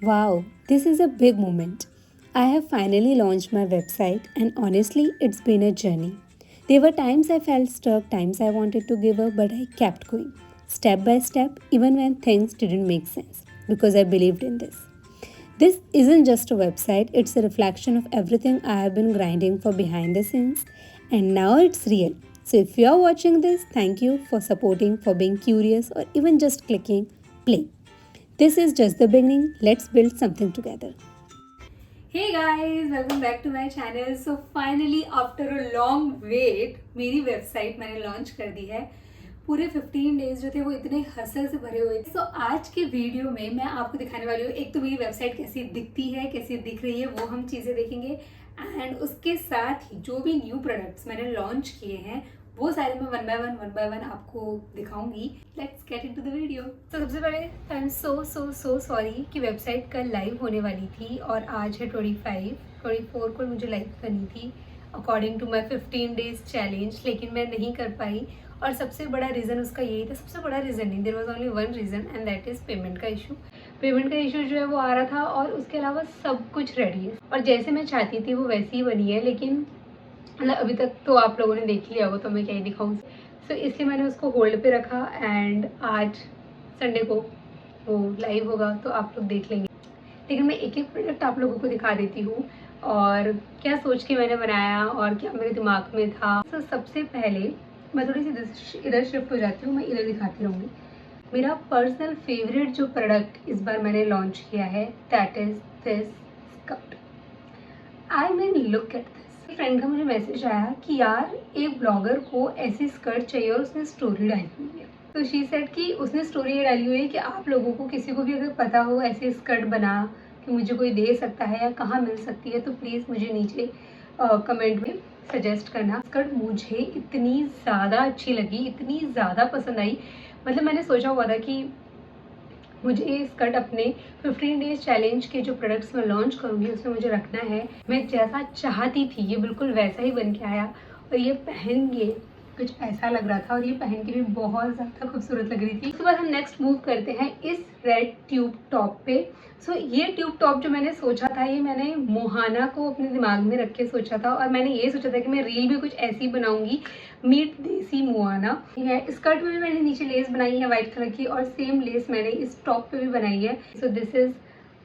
Wow, this is a big moment. I have finally launched my website, and honestly, it's been a journey. There were times I felt stuck, times I wanted to give up, but I kept going, step by step, even when things didn't make sense, because I believed in this. This isn't just a website, it's a reflection of everything I have been grinding for behind the scenes, and now it's real. So, if you are watching this, thank you for supporting, for being curious, or even just clicking play. This is just the beginning. Let's build something together. Hey guys, welcome back to my channel. So finally after a long wait मेरी website मैंने launch कर दी है। पूरे 15 days जो थे वो इतने hustle से भरे हुए थे। तो आज के वीडियो में मैं आपको दिखाने वाली हूँ, एक तो मेरी वेबसाइट कैसी दिखती है, कैसी दिख रही है, वो हम चीज़ें देखेंगे। एंड उसके साथ ही जो भी न्यू प्रोडक्ट्स मैंने लॉन्च किए हैं वो सारे मैं वन बाय वन आपको दिखाऊंगी। Let's get into the video. तो सबसे पहले आई एम सो सॉरी कि वेबसाइट कल लाइव होने वाली थी और आज है 24 को मुझे लाइव करनी थी according to my 15 days challenge, लेकिन मैं नहीं कर पाई। और सबसे बड़ा रीज़न उसका यही था, सबसे बड़ा रीज़न नहीं, there was only one reason and that is payment का इशू। पेमेंट का इशू जो है वो आ रहा था और उसके अलावा सब कुछ रेडी है और जैसे मैं चाहती थी वो वैसी ही बनी है, लेकिन मतलब अभी तक तो आप लोगों ने देख लिया होगा तो मैं क्या ही दिखाऊँ। सो इसलिए मैंने उसको होल्ड पे रखा एंड आज संडे को वो लाइव होगा तो आप लोग देख लेंगे। लेकिन मैं एक एक प्रोडक्ट आप लोगों को दिखा देती हूँ और क्या सोच के मैंने बनाया और क्या मेरे दिमाग में था। तो सबसे पहले मैं थोड़ी सी इधर शिफ्ट हो जाती हूँ, मैं इधर दिखाती रहूँगी। मेरा पर्सनल फेवरेट जो प्रोडक्ट इस बार मैंने लॉन्च किया है that is this skirt. I mean look at this. Friend का मुझे मैसेज आया कि यार एक ब्लॉगर को ऐसी स्कर्ट चाहिए और उसने स्टोरी डाली हुई है। तो शी सेड कि उसने स्टोरी ये डाली हुई है कि आप लोगों को किसी को भी अगर पता हो ऐसी स्कर्ट बना कि मुझे कोई दे सकता है या कहाँ मिल सकती है तो प्लीज़ मुझे नीचे कमेंट में सजेस्ट करना। स्कर्ट मुझे इतनी ज़्यादा अच्छी लगी, इतनी ज़्यादा पसंद आई। मतलब मैंने सोचा हुआ था कि मुझे ये स्कर्ट अपने 15 डेज चैलेंज के जो प्रोडक्ट्स मैं लॉन्च करूँगी उसमें मुझे रखना है। मैं जैसा चाहती थी ये बिल्कुल वैसा ही बन के आया और ये पहन के कुछ ऐसा लग रहा था और ये पहन के भी बहुत ज़्यादा खूबसूरत लग रही थी। उसके बाद हम नेक्स्ट मूव करते हैं इस रेड ट्यूब टॉप पे। सो ये ट्यूब टॉप जो मैंने सोचा था ये मैंने मोहाना को अपने दिमाग में रख के सोचा था और मैंने ये सोचा था कि मैं रील भी कुछ ऐसी बनाऊंगी, मीट देसी मोहाना है। स्कर्ट में भी मैंने नीचे लेस बनाई है वाइट कलर की और सेम लेस मैंने इस टॉप पे भी बनाई है। So this is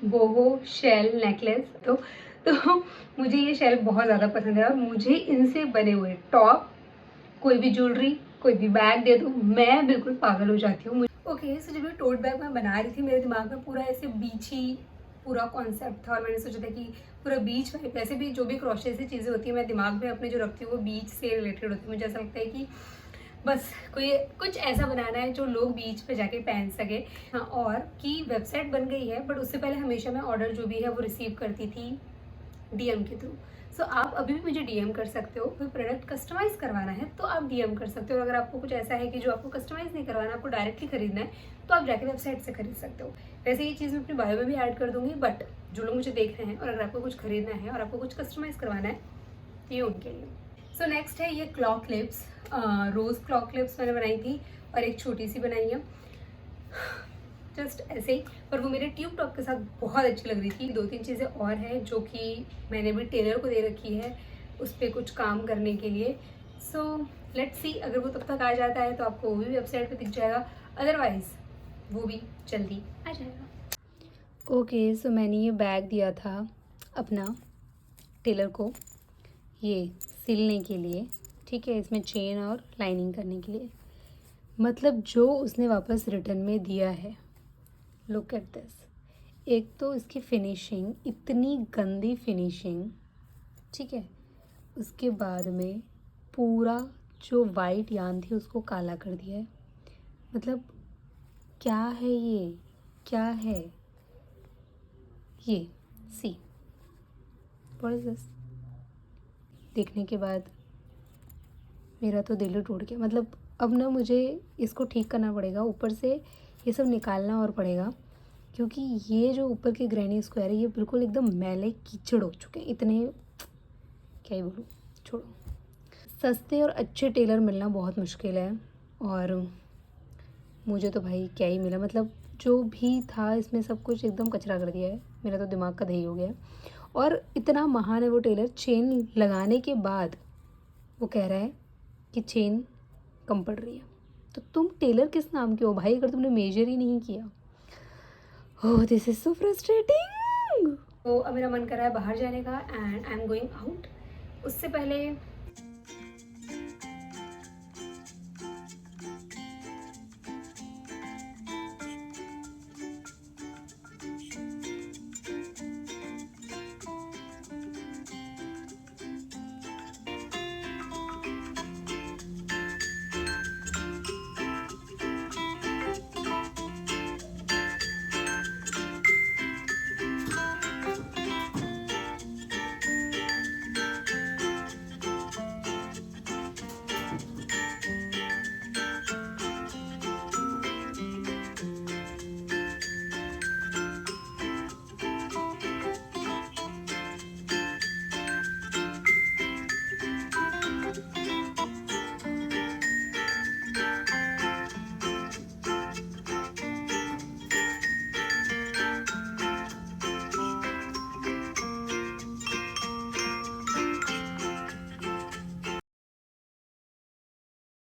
boho shell necklace. तो मुझे ये शेल बहुत ज़्यादा पसंद है और मुझे इनसे बने हुए टॉप, कोई भी ज्वेलरी, कोई भी बैग दे दो मैं बिल्कुल पागल हो जाती हूँ। ओके सो जब ये टोट बैग मैं बना रही थी मेरे दिमाग में पूरा ऐसे बीची पूरा कॉन्सेप्ट था और मैंने सोचा था कि पूरा बीच वाइब, वैसे भी जो भी क्रोशे से चीज़ें होती है मैं दिमाग में अपने जो रखती हूँ वो बीच से रिलेटेड होती है। मुझे ऐसा लगता है कि बस कोई कुछ ऐसा बनाना है जो लोग बीच पे जाके पहन सके। हाँ, और कि वेबसाइट बन गई है बट उससे पहले हमेशा मैं ऑर्डर जो भी है वो रिसीव करती थी डीएम के थ्रू। सो आप अभी भी मुझे डीएम कर सकते हो। कोई प्रोडक्ट कस्टमाइज़ करवाना है तो आप डीएम कर सकते हो। अगर आपको कुछ ऐसा है कि जो आपको कस्टमाइज़ नहीं करवाना, आपको डायरेक्टली खरीदना है तो आप जाके वेबसाइट से खरीद सकते हो। वैसे ये चीज़ मैं अपनी बायो में भी ऐड कर दूंगी, बट जो लोग मुझे देख रहे हैं और अगर आपको कुछ खरीदना है और आपको कुछ कस्टमाइज़ करवाना है ये उनके लिए। सो नेक्स्ट है ये क्लॉक क्लिप्स। रोज़ क्लॉक क्लिप्स मैंने बनाई थी और एक छोटी सी बनाई है जस्ट ऐसे ही, पर वो मेरे ट्यूब टॉप के साथ बहुत अच्छी लग रही थी। 2-3 चीज़ें और हैं जो कि मैंने भी टेलर को दे रखी है उस पर कुछ काम करने के लिए। सो लेट्स सी, अगर वो तब तक आ जाता है तो आपको वो भी वेबसाइट पे दिख जाएगा, अदरवाइज वो भी जल्दी आ जाएगा। ओके सो मैंने ये बैग दिया था अपना टेलर को ये सिलने के लिए, ठीक है, इसमें चेन और लाइनिंग करने के लिए। मतलब जो उसने वापस रिटर्न में दिया है, लुक एट दिस। एक तो इसकी फिनिशिंग, इतनी गंदी फिनिशिंग, ठीक है, उसके बाद में पूरा जो वाइट यान थी उसको काला कर दिया है। मतलब क्या है ये, क्या है ये, सी व्हाट इज दिस। देखने के बाद मेरा तो दिल ही टूट गया। मतलब अब ना मुझे इसको ठीक करना पड़ेगा, ऊपर से ये सब निकालना और पड़ेगा क्योंकि ये जो ऊपर के ग्रैनी स्क्वायर है ये बिल्कुल एकदम मैले कीचड़ हो चुके हैं इतने, क्या ही बोलूँ, छोड़ो। सस्ते और अच्छे टेलर मिलना बहुत मुश्किल है और मुझे तो भाई क्या ही मिला। मतलब जो भी था इसमें सब कुछ एकदम कचरा कर दिया है, मेरा तो दिमाग का दही हो गया है। और इतना महान है वो टेलर, चेन लगाने के बाद वो कह रहा है कि चेन कम पड़ रही है। तो तुम टेलर किस नाम के हो भाई, अगर तुमने मेजर ही नहीं किया। Oh this is so frustrating. तो अब मेरा मन कर रहा है बाहर जाने का and I am going out. उससे पहले